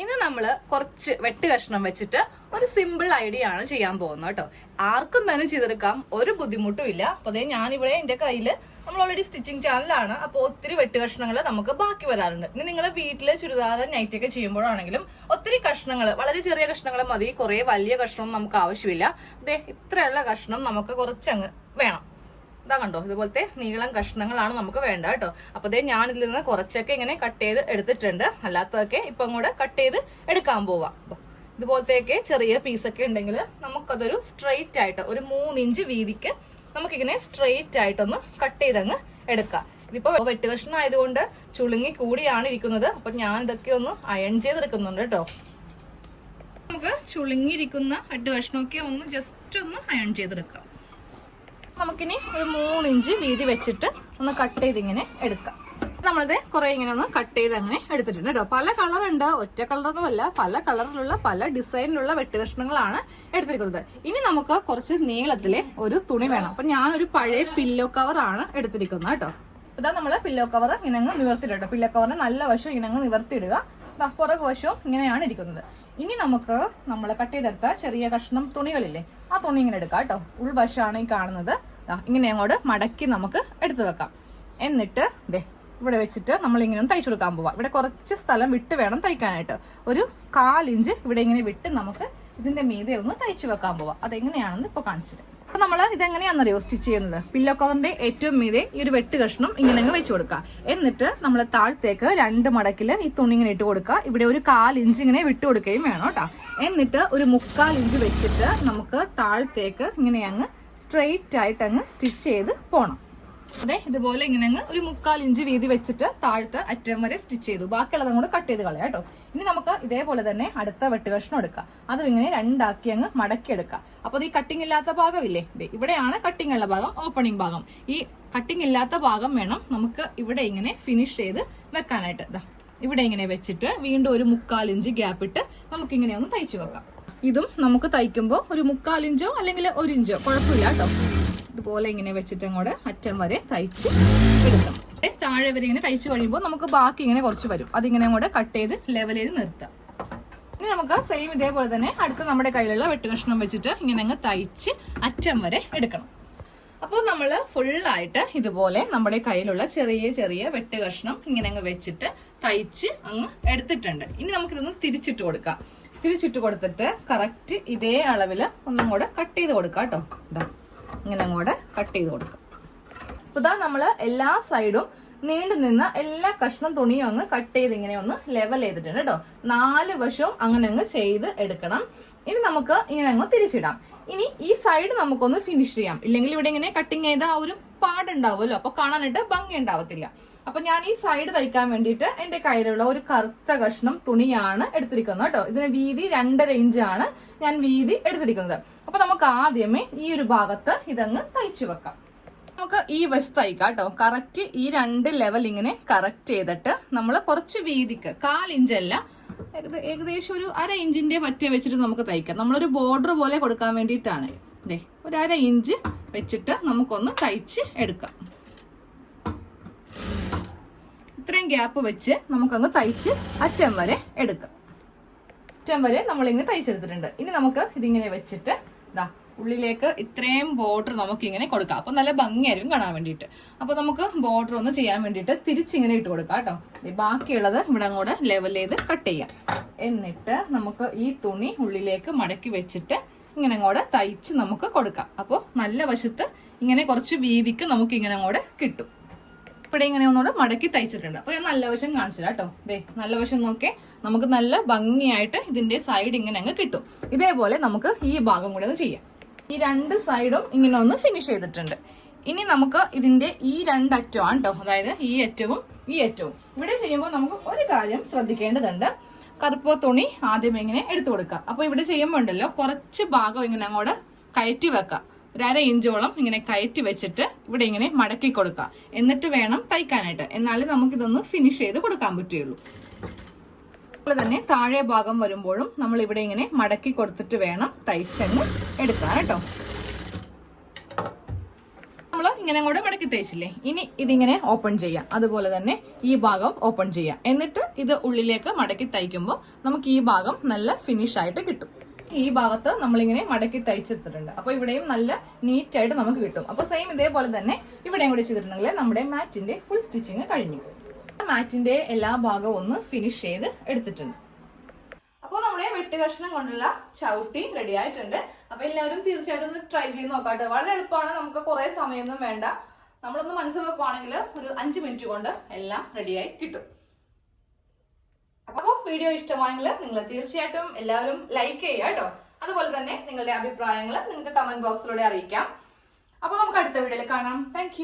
ഇന്ന് നമ്മള് കുറച്ച് വെട്ട് കഷ്ണം വെച്ചിട്ട് ഒരു സിമ്പിൾ ഐഡിയ ആണ് ചെയ്യാൻ പോകുന്നത് കേട്ടോ. ആർക്കും തന്നെ ചെയ്തെടുക്കാം, ഒരു ബുദ്ധിമുട്ടും ഇല്ല. അപ്പൊ അതേ ഞാനിവിടെ എന്റെ കയ്യില് നമ്മൾ ഓൾറെഡി സ്റ്റിച്ചിങ് ചാനലാണ്, അപ്പോൾ ഒത്തിരി വെട്ട് കഷ്ണങ്ങൾ നമുക്ക് ബാക്കി വരാറുണ്ട്. ഇനി നിങ്ങളെ വീട്ടില് ചുരിദാർ നൈറ്റ് ഒക്കെ ചെയ്യുമ്പോഴാണെങ്കിലും ഒത്തിരി കഷ്ണങ്ങൾ, വളരെ ചെറിയ കഷ്ണങ്ങൾ മതി, കുറെ വലിയ കഷ്ണം നമുക്ക് ആവശ്യമില്ല. അതെ, ഇത്രയുള്ള കഷ്ണം നമുക്ക് കുറച്ചങ്ങ് വേണം. ഇതാ കണ്ടോ, ഇതുപോലത്തെ നീളം കഷ്ണങ്ങളാണ് നമുക്ക് വേണ്ട കേട്ടോ. അപ്പൊ അതേ ഞാൻ ഇതിൽ നിന്ന് കുറച്ചൊക്കെ ഇങ്ങനെ കട്ട് ചെയ്ത് എടുത്തിട്ടുണ്ട്. അല്ലാത്തതൊക്കെ ഇപ്പൊ അങ്ങോട്ട് കട്ട് ചെയ്ത് എടുക്കാൻ പോവാം. ഇതുപോലത്തെയൊക്കെ ചെറിയ പീസൊക്കെ ഉണ്ടെങ്കിൽ നമുക്കതൊരു സ്ട്രെയിറ്റ് ആയിട്ട് ഒരു 3 ഇഞ്ച് വീതിക്ക് നമുക്കിങ്ങനെ സ്ട്രെയിറ്റ് ആയിട്ടൊന്ന് കട്ട് ചെയ്തങ്ങ് എടുക്കാം. ഇതിപ്പോ വെട്ട് കഷ്ണം ആയതുകൊണ്ട് ചുളുങ്ങി കൂടിയാണ് ഇരിക്കുന്നത്. അപ്പൊ ഞാൻ ഇതൊക്കെ ഒന്ന് അയൺ ചെയ്തെടുക്കുന്നുണ്ട് കേട്ടോ. നമുക്ക് ചുളുങ്ങിയിരിക്കുന്ന വെട്ട് കഷ്ണമൊക്കെ ഒന്ന് ജസ്റ്റ് ഒന്ന് അയൺ ചെയ്തെടുക്കാം. നമുക്കിനി ഒരു 3 ഇഞ്ച് വീതി വെച്ചിട്ട് ഒന്ന് കട്ട് ചെയ്ത് ഇങ്ങനെ എടുക്കാം. നമ്മളിത് കുറെ ഇങ്ങനെ ഒന്ന് കട്ട് ചെയ്ത് അങ്ങനെ എടുത്തിട്ടുണ്ട് കേട്ടോ. പല കളറുണ്ട്, ഒറ്റ കളറൊന്നുമല്ല, പല കളറിലുള്ള പല ഡിസൈനിലുള്ള വെട്ട് കഷ്ണങ്ങളാണ് എടുത്തിരിക്കുന്നത്. ഇനി നമുക്ക് കുറച്ച് നീളത്തിലെ ഒരു തുണി വേണം. അപ്പൊ ഞാനൊരു പഴയ പില്ലോ കവർ ആണ് എടുത്തിരിക്കുന്നത് കേട്ടോ. ഇതാ നമ്മള് പില്ലോ കവർ ഇങ്ങനെ അങ്ങ് നിവർത്തിയിട്ടോ. പില്ലോ കവറിന് നല്ല വശം ഇങ്ങനെ അങ്ങ് നിവർത്തിയിടുക. പുറകു വശവും ഇങ്ങനെയാണ് ഇരിക്കുന്നത്. ഇനി നമുക്ക് നമ്മൾ കട്ട് ചെയ്തെടുത്ത ചെറിയ കഷ്ണം തുണികളില്ലേ, ആ തുണി ഇങ്ങനെ എടുക്കാം കേട്ടോ. ഉൾവശമാണ് ഈ കാണുന്നത്. ഇങ്ങനെ അങ്ങോട്ട് മടക്കി നമുക്ക് എടുത്തു വെക്കാം. എന്നിട്ട് ദേ ഇവിടെ വെച്ചിട്ട് നമ്മൾ ഇങ്ങനെ ഒന്ന് തയ്ച്ചു കൊടുക്കാൻ പോവാം. ഇവിടെ കുറച്ച് സ്ഥലം വിട്ട് വേണം തയ്ക്കാനായിട്ട്. ഒരു 1/4 ഇഞ്ച് ഇവിടെ ഇങ്ങനെ വിട്ട് നമുക്ക് ഇതിന്റെ മീതെ ഒന്ന് തയ്ച്ചു വെക്കാൻ പോവാം. അതെങ്ങനെയാണെന്ന് ഇപ്പൊ കാണിച്ചിട്ട്. അപ്പൊ നമ്മൾ ഇതെങ്ങനെയാണെന്നറിയോ സ്റ്റിച്ച് ചെയ്യുന്നത്? പില്ലോ കവറിന്റെ ഏറ്റവും മീതെ ഈ ഒരു വെട്ട് കഷ്ണം ഇങ്ങനെ അങ്ങ് വെച്ച് കൊടുക്കുക. എന്നിട്ട് നമ്മൾ താഴത്തേക്ക് 2 മടക്കില് ഈ തുണി ഇങ്ങനെ ഇട്ട് കൊടുക്കുക. ഇവിടെ ഒരു 1/4 ഇഞ്ച് ഇങ്ങനെ വിട്ട് കൊടുക്കുകയും വേണം കേട്ടോ. എന്നിട്ട് ഒരു 3/4 ഇഞ്ച് വെച്ചിട്ട് നമുക്ക് താഴത്തേക്ക് ഇങ്ങനെ അങ്ങ് സ്ട്രെയിറ്റ് ആയിട്ട് അങ്ങ് സ്റ്റിച്ച് ചെയ്ത് പോണം. അതെ, ഇതുപോലെ ഇങ്ങനെ അങ്ങ് ഒരു 3/4 ഇഞ്ച് വീതി വെച്ചിട്ട് താഴത്തെ അറ്റം വരെ സ്റ്റിച്ച് ചെയ്തു. ബാക്കിയുള്ളത് കൂടെ കട്ട് ചെയ്ത് കളയാം കേട്ടോ. ഇനി നമുക്ക് ഇതേപോലെ തന്നെ അടുത്ത വെട്ട് കഷ്ണം എടുക്കാം. അതും ഇങ്ങനെ 2 ആക്കി അങ്ങ് മടക്കി എടുക്കാം. അപ്പൊ ഈ കട്ടിങ് ഇല്ലാത്ത ഭാഗമില്ലേ, ഇവിടെയാണ് കട്ടിങ് ഉള്ള ഭാഗം, ഓപ്പണിംഗ് ഭാഗം. ഈ കട്ടിങ് ഇല്ലാത്ത ഭാഗം വേണം നമുക്ക് ഇവിടെ ഇങ്ങനെ ഫിനിഷ് ചെയ്ത് വെക്കാനായിട്ട്. ഇവിടെ ഇങ്ങനെ വെച്ചിട്ട് വീണ്ടും ഒരു 3/4 ഇഞ്ച് ഗ്യാപ്പ് ഇട്ട് നമുക്ക് ഇങ്ങനെ ഒന്ന് തയ്ച്ചു വെക്കാം. ഇതും നമുക്ക് തയ്ക്കുമ്പോൾ ഒരു 3/4 ഇഞ്ചോ അല്ലെങ്കിൽ 1 ഇഞ്ചോ കുഴപ്പമില്ല കേട്ടോ. ഇതുപോലെ ഇങ്ങനെ വെച്ചിട്ട് അങ്ങോട്ട് അറ്റം വരെ തയ്ച്ച് എടുക്കാം. താഴെ വരെ ഇങ്ങനെ തയ്ച്ചു കഴിയുമ്പോൾ നമുക്ക് ബാക്കി ഇങ്ങനെ കുറച്ച് വരും. അതിങ്ങനെ അങ്ങോട്ട് കട്ട് ചെയ്ത് ലെവൽ ചെയ്ത് നിർത്താം. ഇനി നമുക്ക് സെയിം ഇതേപോലെ തന്നെ അടുത്ത നമ്മുടെ കയ്യിലുള്ള വെട്ട് കഷ്ണം വെച്ചിട്ട് ഇങ്ങനെ അങ്ങ് തയ്ച്ച് അറ്റം വരെ എടുക്കണം. അപ്പോൾ നമ്മൾ ഫുള്ളായിട്ട് ഇതുപോലെ നമ്മുടെ കയ്യിലുള്ള ചെറിയ ചെറിയ വെട്ട് കഷ്ണം ഇങ്ങനെ അങ്ങ് വെച്ചിട്ട് തയ്ച്ച് അങ്ങ് എടുത്തിട്ടുണ്ട്. ഇനി നമുക്കിതൊന്ന് തിരിച്ചിട്ട് കൊടുക്കാം. തിരിച്ചിട്ട് കൊടുത്തിട്ട് കറക്റ്റ് ഇതേ അളവില് ഒന്നും കൂടെ കട്ട് ചെയ്ത് കൊടുക്കാം കേട്ടോ. ഇങ്ങനെ അങ്ങോട്ട് കട്ട് ചെയ്ത് കൊടുക്കാം. അപ്പൊ ഇതാ നമ്മള് എല്ലാ സൈഡും നീണ്ടു നിന്ന എല്ലാ കഷ്ണം തുണിയും അങ്ങ് കട്ട് ചെയ്ത് ഇങ്ങനെ ഒന്ന് ലെവൽ ചെയ്തിട്ടുണ്ട് കേട്ടോ. 4 വശവും അങ്ങനെ അങ്ങ് ചെയ്ത് എടുക്കണം. ഇനി നമുക്ക് ഇങ്ങനെ അങ്ങ് തിരിച്ചിടാം. ഇനി ഈ സൈഡ് നമുക്കൊന്ന് ഫിനിഷ് ചെയ്യാം. ഇല്ലെങ്കിൽ ഇവിടെ ഇങ്ങനെ കട്ടിങ് ചെയ്ത ആ ഒരു പാടുണ്ടാവുമല്ലോ, അപ്പൊ കാണാനായിട്ട് ഭംഗി ഉണ്ടാവത്തില്ല. അപ്പൊ ഞാൻ ഈ സൈഡ് തയ്ക്കാൻ വേണ്ടിയിട്ട് എന്റെ കയ്യിലുള്ള ഒരു കറുത്ത കഷ്ണം തുണിയാണ് എടുത്തിരിക്കുന്നത് കേട്ടോ. ഇതിന് വീതി 2.5 ഇഞ്ചാണ് ഞാൻ വീതി എടുത്തിരിക്കുന്നത്. അപ്പൊ നമുക്ക് ആദ്യമേ ഈ ഒരു ഭാഗത്ത് ഇതങ്ങ് തയ്ച്ചു വെക്കാം. നമുക്ക് ഈ വശത്ത് തയ്ക്കാം കേട്ടോ. കറക്റ്റ് ഈ 2 ലെവൽ ഇങ്ങനെ കറക്റ്റ് ചെയ്തിട്ട് നമ്മൾ കുറച്ച് വീതിക്ക് 1/4 ഇഞ്ചല്ല, ഏകദേശം ഒരു 1/2 ഇഞ്ചിന്റെ പറ്റ വെച്ചിട്ട് നമുക്ക് തയ്ക്കാം. നമ്മളൊരു ബോർഡർ പോലെ കൊടുക്കാൻ വേണ്ടിയിട്ടാണ്. അതെ, ഒരു 1/2 ഇഞ്ച് വെച്ചിട്ട് നമുക്കൊന്ന് തയ്ച്ച് എടുക്കാം. ഇത്രയും ഗ്യാപ്പ് വെച്ച് നമുക്കങ്ങ് തയ്ച്ച് അറ്റം വരെ എടുക്കാം. അറ്റം വരെ നമ്മളിങ്ങനെ തയ്ച്ചെടുത്തിട്ടുണ്ട്. ഇനി നമുക്ക് ഇതിങ്ങനെ വെച്ചിട്ട് ഉള്ളിലേക്ക് ഇത്രയും ബോർഡർ നമുക്ക് ഇങ്ങനെ കൊടുക്കാം. അപ്പൊ നല്ല ഭംഗിയായിരിക്കും കാണാൻ വേണ്ടിയിട്ട്. അപ്പൊ നമുക്ക് ബോർഡർ ഒന്ന് ചെയ്യാൻ വേണ്ടിയിട്ട് തിരിച്ചിങ്ങനെ ഇട്ട് കൊടുക്കാം കേട്ടോ. ബാക്കിയുള്ളത് ഇവിടെ അങ്ങോട്ട് ലെവൽ ചെയ്ത് കട്ട് ചെയ്യാം. എന്നിട്ട് നമുക്ക് ഈ തുണി ഉള്ളിലേക്ക് മടക്കി വെച്ചിട്ട് ഇങ്ങനെ അങ്ങോട്ട് തയ്ച്ച് നമുക്ക് കൊടുക്കാം. അപ്പോൾ നല്ല വശത്ത് ഇങ്ങനെ കുറച്ച് വീതിക്ക് നമുക്ക് ഇങ്ങനെ അങ്ങോട്ട് കിട്ടും. ഇവിടെ ഇങ്ങനെ ഒന്നുകൂടെ മടക്കി തയ്ച്ചിട്ടുണ്ട്. അപ്പൊ ഞാൻ നല്ല വശം കാണിച്ചില്ല കേട്ടോ. നല്ല വശം നോക്കേ, നമുക്ക് നല്ല ഭംഗിയായിട്ട് ഇതിന്റെ സൈഡ് ഇങ്ങനെ അങ്ങ് കിട്ടും. ഇതേപോലെ നമുക്ക് ഈ ഭാഗം കൂടെ ഒന്ന് ചെയ്യാം. ഈ 2 സൈഡും ഇങ്ങനെ ഒന്ന് ഫിനിഷ് ചെയ്തിട്ടുണ്ട്. ഇനി നമുക്ക് ഇതിന്റെ ഈ 2 അറ്റമാണ് കേട്ടോ, അതായത് ഈ അറ്റവും ഈ അറ്റവും ഇവിടെ ചെയ്യുമ്പോൾ നമുക്ക് ഒരു കാര്യം ശ്രദ്ധിക്കേണ്ടതുണ്ട്. കറുപ്പ് തുണി ആദ്യം ഇങ്ങനെ എടുത്തു കൊടുക്കാം. അപ്പൊ ഇവിടെ ചെയ്യുമ്പോൾ ഉണ്ടല്ലോ, കുറച്ച് ഭാഗം ഇങ്ങനെ അങ്ങോട്ട് കയറ്റി വെക്കാം. ഒരു 1/2 ഇഞ്ചോളം ഇങ്ങനെ കയറ്റി വെച്ചിട്ട് ഇവിടെ ഇങ്ങനെ മടക്കി കൊടുക്കാം. എന്നിട്ട് വേണം തയ്ക്കാനായിട്ട്. എന്നാലേ നമുക്കിതൊന്ന് ഫിനിഷ് ചെയ്ത് കൊടുക്കാൻ പറ്റുള്ളൂ. അതുപോലെ തന്നെ താഴെ ഭാഗം വരുമ്പോഴും നമ്മൾ ഇവിടെ ഇങ്ങനെ മടക്കി കൊടുത്തിട്ട് വേണം തയ്ച്ചങ്ങ് എടുക്കാൻ കേട്ടോ. നമ്മൾ ഇങ്ങനെ കൂടെ മടക്കി തേച്ചില്ലേ, ഇനി ഇതിങ്ങനെ ഓപ്പൺ ചെയ്യാം. അതുപോലെ തന്നെ ഈ ഭാഗം ഓപ്പൺ ചെയ്യാം. എന്നിട്ട് ഇത് ഉള്ളിലേക്ക് മടക്കി തയ്ക്കുമ്പോൾ നമുക്ക് ഈ ഭാഗം നല്ല ഫിനിഷ് ആയിട്ട് കിട്ടും. ഈ ഭാഗത്ത് നമ്മളിങ്ങനെ മടക്കി തയ്ച്ചെടുത്തിട്ടുണ്ട്. അപ്പൊ ഇവിടെയും നല്ല നീറ്റ് ആയിട്ട് നമുക്ക് കിട്ടും. അപ്പൊ സെയിം ഇതേപോലെ തന്നെ ഇവിടെയും കൂടി ചെയ്തിട്ടുണ്ടെങ്കിൽ നമ്മുടെ മാറ്റിന്റെ ഫുൾ സ്റ്റിച്ചിങ് കഴിഞ്ഞു. മാറ്റിന്റെ എല്ലാ ഭാഗവും ഒന്ന് ഫിനിഷ് ചെയ്ത് എടുത്തിട്ടുണ്ട്. അപ്പോൾ നമ്മുടെ വെട്ട് കഷ്ണം കൊണ്ടുള്ള ചവിട്ടി റെഡി ആയിട്ടുണ്ട്. അപ്പൊ എല്ലാവരും തീർച്ചയായിട്ടും ഒന്ന് ട്രൈ ചെയ്ത് നോക്കാട്ടെ. വളരെ എളുപ്പമാണ്, നമുക്ക് കുറെ സമയമൊന്നും വേണ്ട. നമ്മളൊന്ന് മനസ്സിൽ വെക്കുവാണെങ്കിൽ ഒരു 5 മിനിറ്റ് കൊണ്ട് എല്ലാം റെഡിയായി കിട്ടും. അപ്പോൾ വീഡിയോ ഇഷ്ടമായെങ്കിൽ നിങ്ങൾ തീർച്ചയായിട്ടും എല്ലാവരും ലൈക്ക് ചെയ്യുക കേട്ടോ. അതുപോലെ തന്നെ നിങ്ങളുടെ അഭിപ്രായങ്ങൾ നിങ്ങൾക്ക് കമന്റ് ബോക്സിലൂടെ അറിയിക്കാം. അപ്പോൾ നമുക്ക് അടുത്ത വീഡിയോയിൽ കാണാം. താങ്ക്